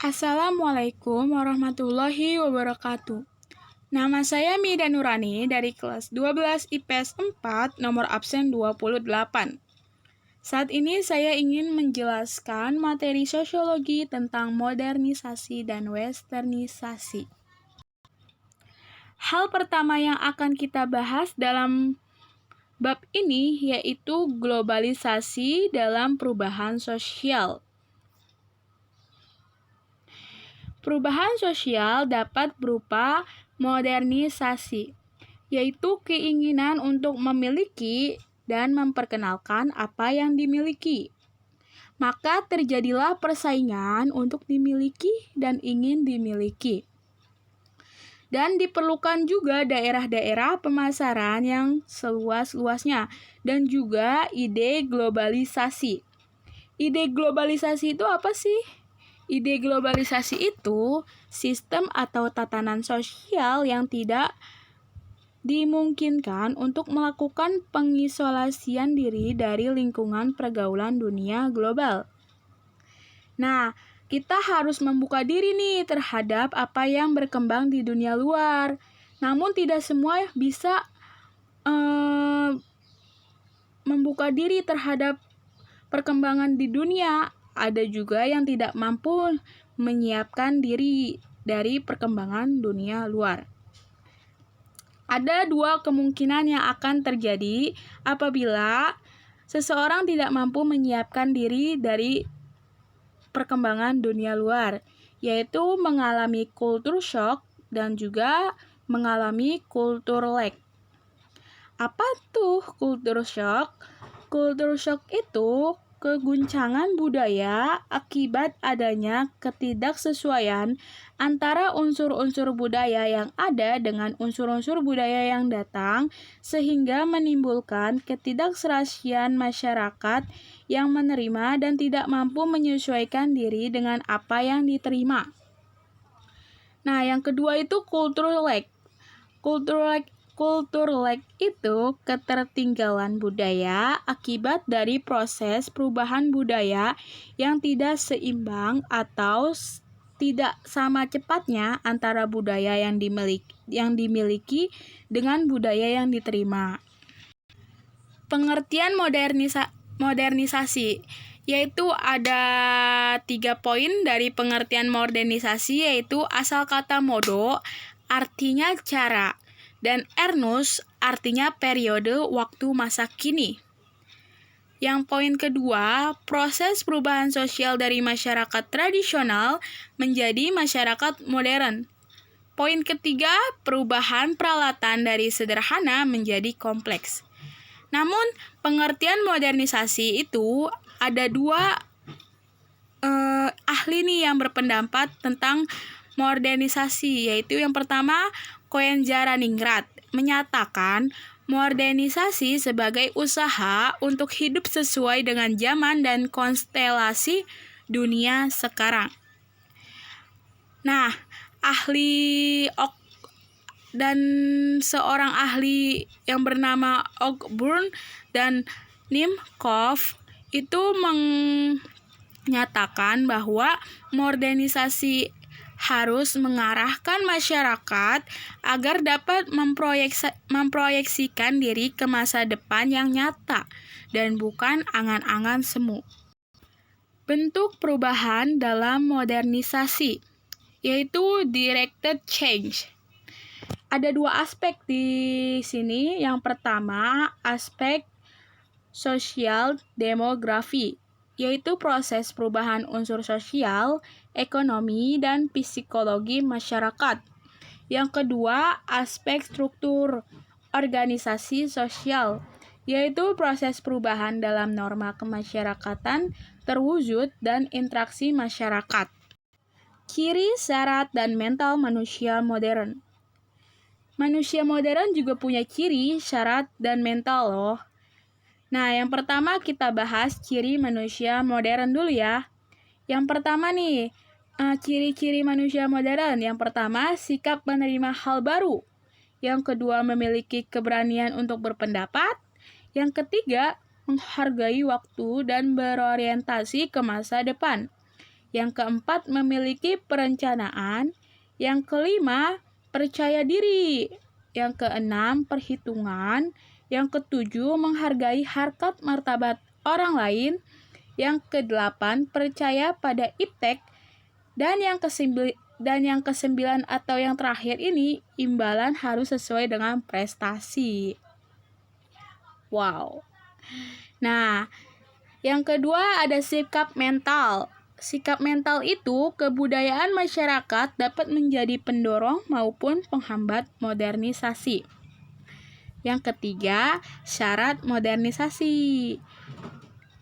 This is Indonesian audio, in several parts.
Assalamualaikum warahmatullahi wabarakatuh. Nama saya Mida Nurani dari kelas 12 IPS 4 nomor absen 28. Saat ini saya ingin menjelaskan materi sosiologi tentang modernisasi dan westernisasi. Hal pertama yang akan kita bahas dalam bab ini yaitu globalisasi dalam perubahan sosial. Perubahan sosial dapat berupa modernisasi, yaitu keinginan untuk memiliki dan memperkenalkan apa yang dimiliki. Maka terjadilah persaingan untuk dimiliki dan ingin dimiliki. Dan diperlukan juga daerah-daerah pemasaran yang seluas-luasnya dan juga ide globalisasi. Ide globalisasi itu apa sih? Ide globalisasi itu sistem atau tatanan sosial yang tidak dimungkinkan untuk melakukan pengisolasian diri dari lingkungan pergaulan dunia global. Nah, kita harus membuka diri nih terhadap apa yang berkembang di dunia luar. Namun tidak semua bisa membuka diri terhadap perkembangan di dunia. Ada juga yang tidak mampu menyiapkan diri dari perkembangan dunia luar. Ada dua kemungkinan yang akan terjadi apabila seseorang tidak mampu menyiapkan diri dari perkembangan dunia luar, yaitu mengalami culture shock dan juga mengalami culture lag. Apa tuh culture shock? Culture shock itu keguncangan budaya akibat adanya ketidaksesuaian antara unsur-unsur budaya yang ada dengan unsur-unsur budaya yang datang, sehingga menimbulkan ketidakserasian masyarakat yang menerima dan tidak mampu menyesuaikan diri dengan apa yang diterima. Nah, yang kedua itu culture lag. Culture lag itu ketertinggalan budaya akibat dari proses perubahan budaya yang tidak seimbang atau tidak sama cepatnya antara budaya yang dimiliki dengan budaya yang diterima. Pengertian modernisasi, yaitu ada 3 poin dari pengertian modernisasi, yaitu asal kata modo, artinya cara, dan ernus artinya periode waktu masa kini. Yang poin kedua, proses perubahan sosial dari masyarakat tradisional menjadi masyarakat modern. Poin ketiga, perubahan peralatan dari sederhana menjadi kompleks. Namun, pengertian modernisasi itu ada 2 ahli nih yang berpendapat tentang modernisasi, yaitu yang pertama, Koenjaraningrat menyatakan modernisasi sebagai usaha untuk hidup sesuai dengan zaman dan konstelasi dunia sekarang. Nah, seorang ahli yang bernama Ogburn dan Nimkov itu menyatakan bahwa modernisasi harus mengarahkan masyarakat agar dapat memproyeksikan diri ke masa depan yang nyata dan bukan angan-angan semu. Bentuk perubahan dalam modernisasi, yaitu directed change. Ada 2 aspek di sini. Yang pertama, aspek sosial demografi, yaitu proses perubahan unsur sosial, ekonomi, dan psikologi masyarakat. Yang kedua, aspek struktur organisasi sosial, yaitu proses perubahan dalam norma kemasyarakatan terwujud dan interaksi masyarakat. Ciri, syarat, dan mental manusia modern. Manusia modern juga punya ciri, syarat, dan mental loh. Nah, yang pertama kita bahas ciri manusia modern dulu ya. Yang pertama nih, ciri-ciri manusia modern. Yang pertama, sikap menerima hal baru. Yang kedua, memiliki keberanian untuk berpendapat. Yang ketiga, menghargai waktu dan berorientasi ke masa depan. Yang keempat, memiliki perencanaan. Yang kelima, percaya diri. Yang keenam, perhitungan. Yang ketujuh, menghargai harkat martabat orang lain. Yang kedelapan, percaya pada iptek. Dan yang kesembilan atau yang terakhir ini, imbalan harus sesuai dengan prestasi. Wow. Nah, yang kedua ada sikap mental. Sikap mental itu kebudayaan masyarakat dapat menjadi pendorong maupun penghambat modernisasi. Yang ketiga, syarat modernisasi.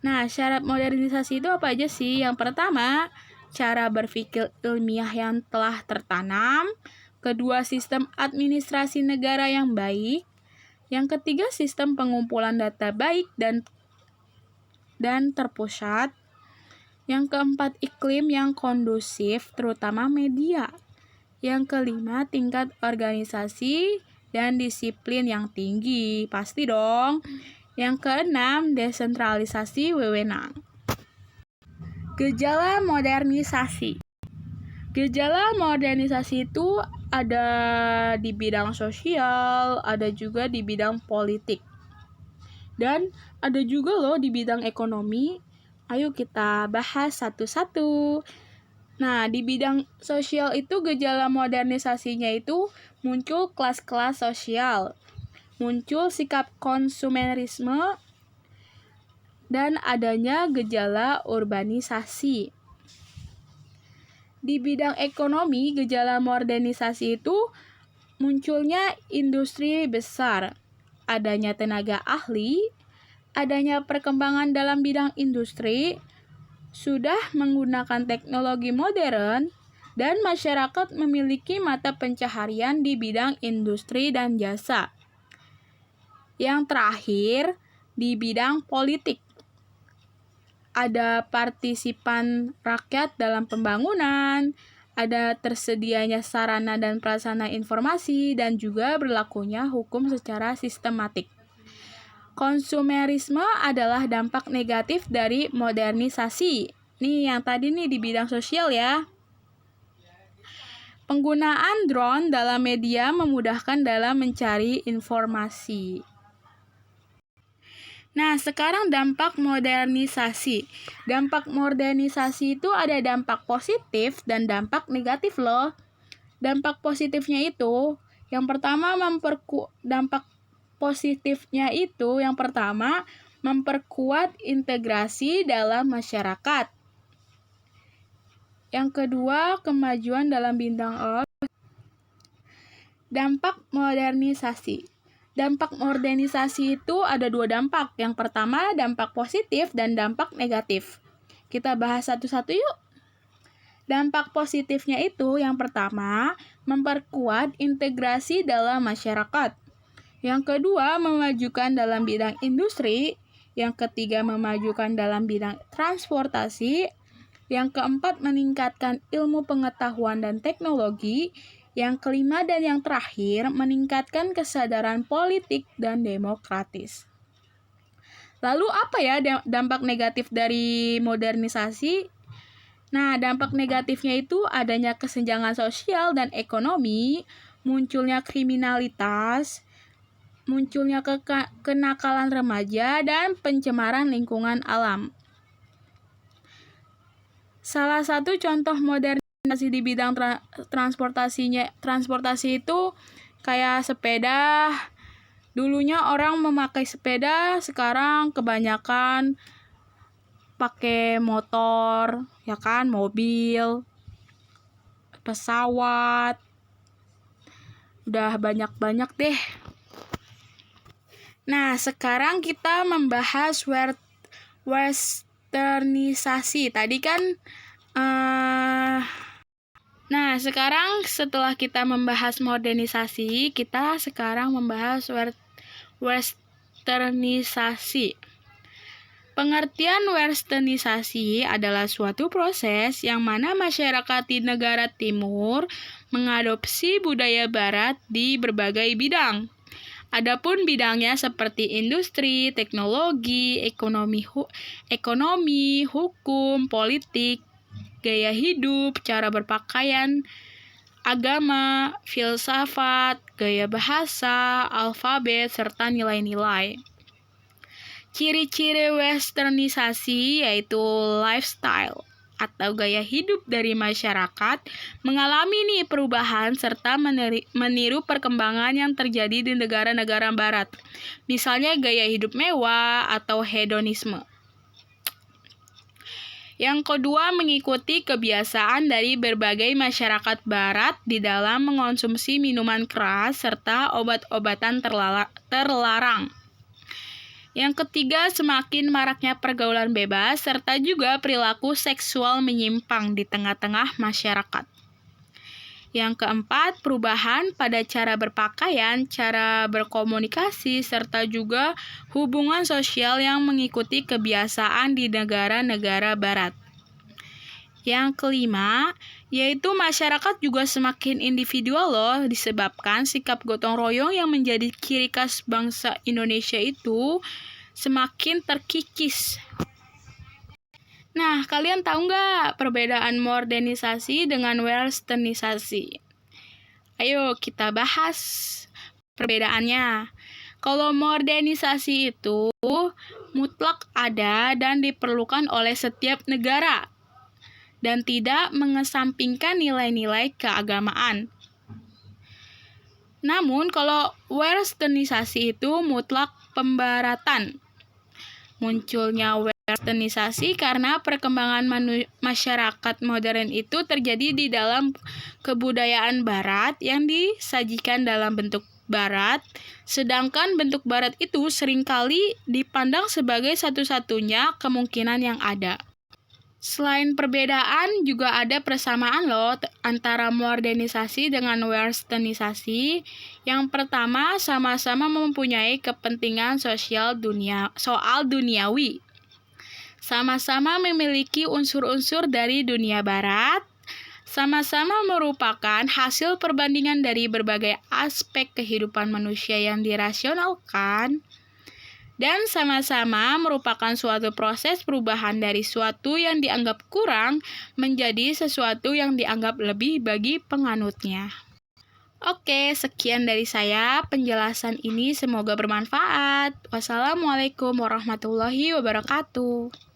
Nah, syarat modernisasi itu apa aja sih? Yang pertama, cara berpikir ilmiah yang telah tertanam. Kedua, sistem administrasi negara yang baik. Yang ketiga, sistem pengumpulan data baik dan terpusat. Yang keempat, iklim yang kondusif, terutama media. Yang kelima, tingkat organisasi dan disiplin yang tinggi. Pasti dong. Yang keenam, desentralisasi wewenang. Gejala modernisasi. Gejala modernisasi itu ada di bidang sosial, ada juga di bidang politik. Dan ada juga loh di bidang ekonomi. Ayo kita bahas satu-satu. Nah, di bidang sosial itu gejala modernisasinya itu muncul kelas-kelas sosial, muncul sikap konsumerisme, dan adanya gejala urbanisasi. Di bidang ekonomi, gejala modernisasi itu munculnya industri besar, adanya tenaga ahli, adanya perkembangan dalam bidang industri, sudah menggunakan teknologi modern, dan masyarakat memiliki mata pencaharian di bidang industri dan jasa. Yang terakhir, di bidang politik. Ada partisipan rakyat dalam pembangunan, ada tersedianya sarana dan prasarana informasi, dan juga berlakunya hukum secara sistematik. Konsumerisme adalah dampak negatif dari modernisasi. Nih yang tadi nih di bidang sosial ya. Penggunaan drone dalam media memudahkan dalam mencari informasi. Nah, sekarang dampak modernisasi. Dampak modernisasi itu ada dampak positif dan dampak negatif loh. Dampak positifnya itu, yang pertama dampak positifnya itu yang pertama memperkuat integrasi dalam masyarakat. Yang kedua, kemajuan dalam bidang dampak modernisasi. Dampak modernisasi itu ada dua dampak. Yang pertama, dampak positif dan dampak negatif. Kita bahas satu-satu yuk. Dampak positifnya itu yang pertama, memperkuat integrasi dalam masyarakat. Yang kedua, memajukan dalam bidang industri. Yang ketiga, memajukan dalam bidang transportasi. Yang keempat, meningkatkan ilmu pengetahuan dan teknologi. Yang kelima dan yang terakhir, meningkatkan kesadaran politik dan demokratis. Lalu apa ya dampak negatif dari modernisasi? Nah, dampak negatifnya itu adanya kesenjangan sosial dan ekonomi, munculnya kriminalitas, munculnya kenakalan remaja, dan pencemaran lingkungan alam. Salah satu contoh modernisasi di bidang transportasi itu kayak sepeda. Dulunya orang memakai sepeda, sekarang kebanyakan pakai motor, ya kan, mobil, pesawat. Udah banyak-banyak deh. Nah, sekarang kita membahas westernisasi. Tadi kan nah, sekarang setelah kita membahas modernisasi, kita sekarang membahas westernisasi. Pengertian westernisasi adalah suatu proses yang mana masyarakat di negara timur mengadopsi budaya barat di berbagai bidang. Adapun bidangnya seperti industri, teknologi, ekonomi, hukum, politik, gaya hidup, cara berpakaian, agama, filsafat, gaya bahasa, alfabet, serta nilai-nilai. Ciri-ciri westernisasi yaitu lifestyle atau gaya hidup dari masyarakat mengalami nih perubahan serta meniru perkembangan yang terjadi di negara-negara barat. Misalnya gaya hidup mewah atau hedonisme. Yang kedua, mengikuti kebiasaan dari berbagai masyarakat barat di dalam mengonsumsi minuman keras serta obat-obatan terlarang. Yang ketiga, semakin maraknya pergaulan bebas serta juga perilaku seksual menyimpang di tengah-tengah masyarakat. Yang keempat, perubahan pada cara berpakaian, cara berkomunikasi, serta juga hubungan sosial yang mengikuti kebiasaan di negara-negara barat. Yang kelima, yaitu masyarakat juga semakin individual loh, disebabkan sikap gotong royong yang menjadi ciri khas bangsa Indonesia itu semakin terkikis. Nah, kalian tahu nggak perbedaan modernisasi dengan westernisasi? Ayo kita bahas perbedaannya. Kalau modernisasi itu mutlak ada dan diperlukan oleh setiap negara dan tidak mengesampingkan nilai-nilai keagamaan. Namun, kalau westernisasi itu mutlak pembaratan. Munculnya westernisasi karena perkembangan masyarakat modern itu terjadi di dalam kebudayaan barat yang disajikan dalam bentuk barat, sedangkan bentuk barat itu seringkali dipandang sebagai satu-satunya kemungkinan yang ada. Selain perbedaan, juga ada persamaan loh antara modernisasi dengan westernisasi. Yang pertama, sama-sama mempunyai kepentingan soal duniawi. Sama-sama memiliki unsur-unsur dari dunia barat. Sama-sama merupakan hasil perbandingan dari berbagai aspek kehidupan manusia yang dirasionalkan. Dan sama-sama merupakan suatu proses perubahan dari suatu yang dianggap kurang menjadi sesuatu yang dianggap lebih bagi penganutnya. Oke, sekian dari saya. Penjelasan ini semoga bermanfaat. Wassalamualaikum warahmatullahi wabarakatuh.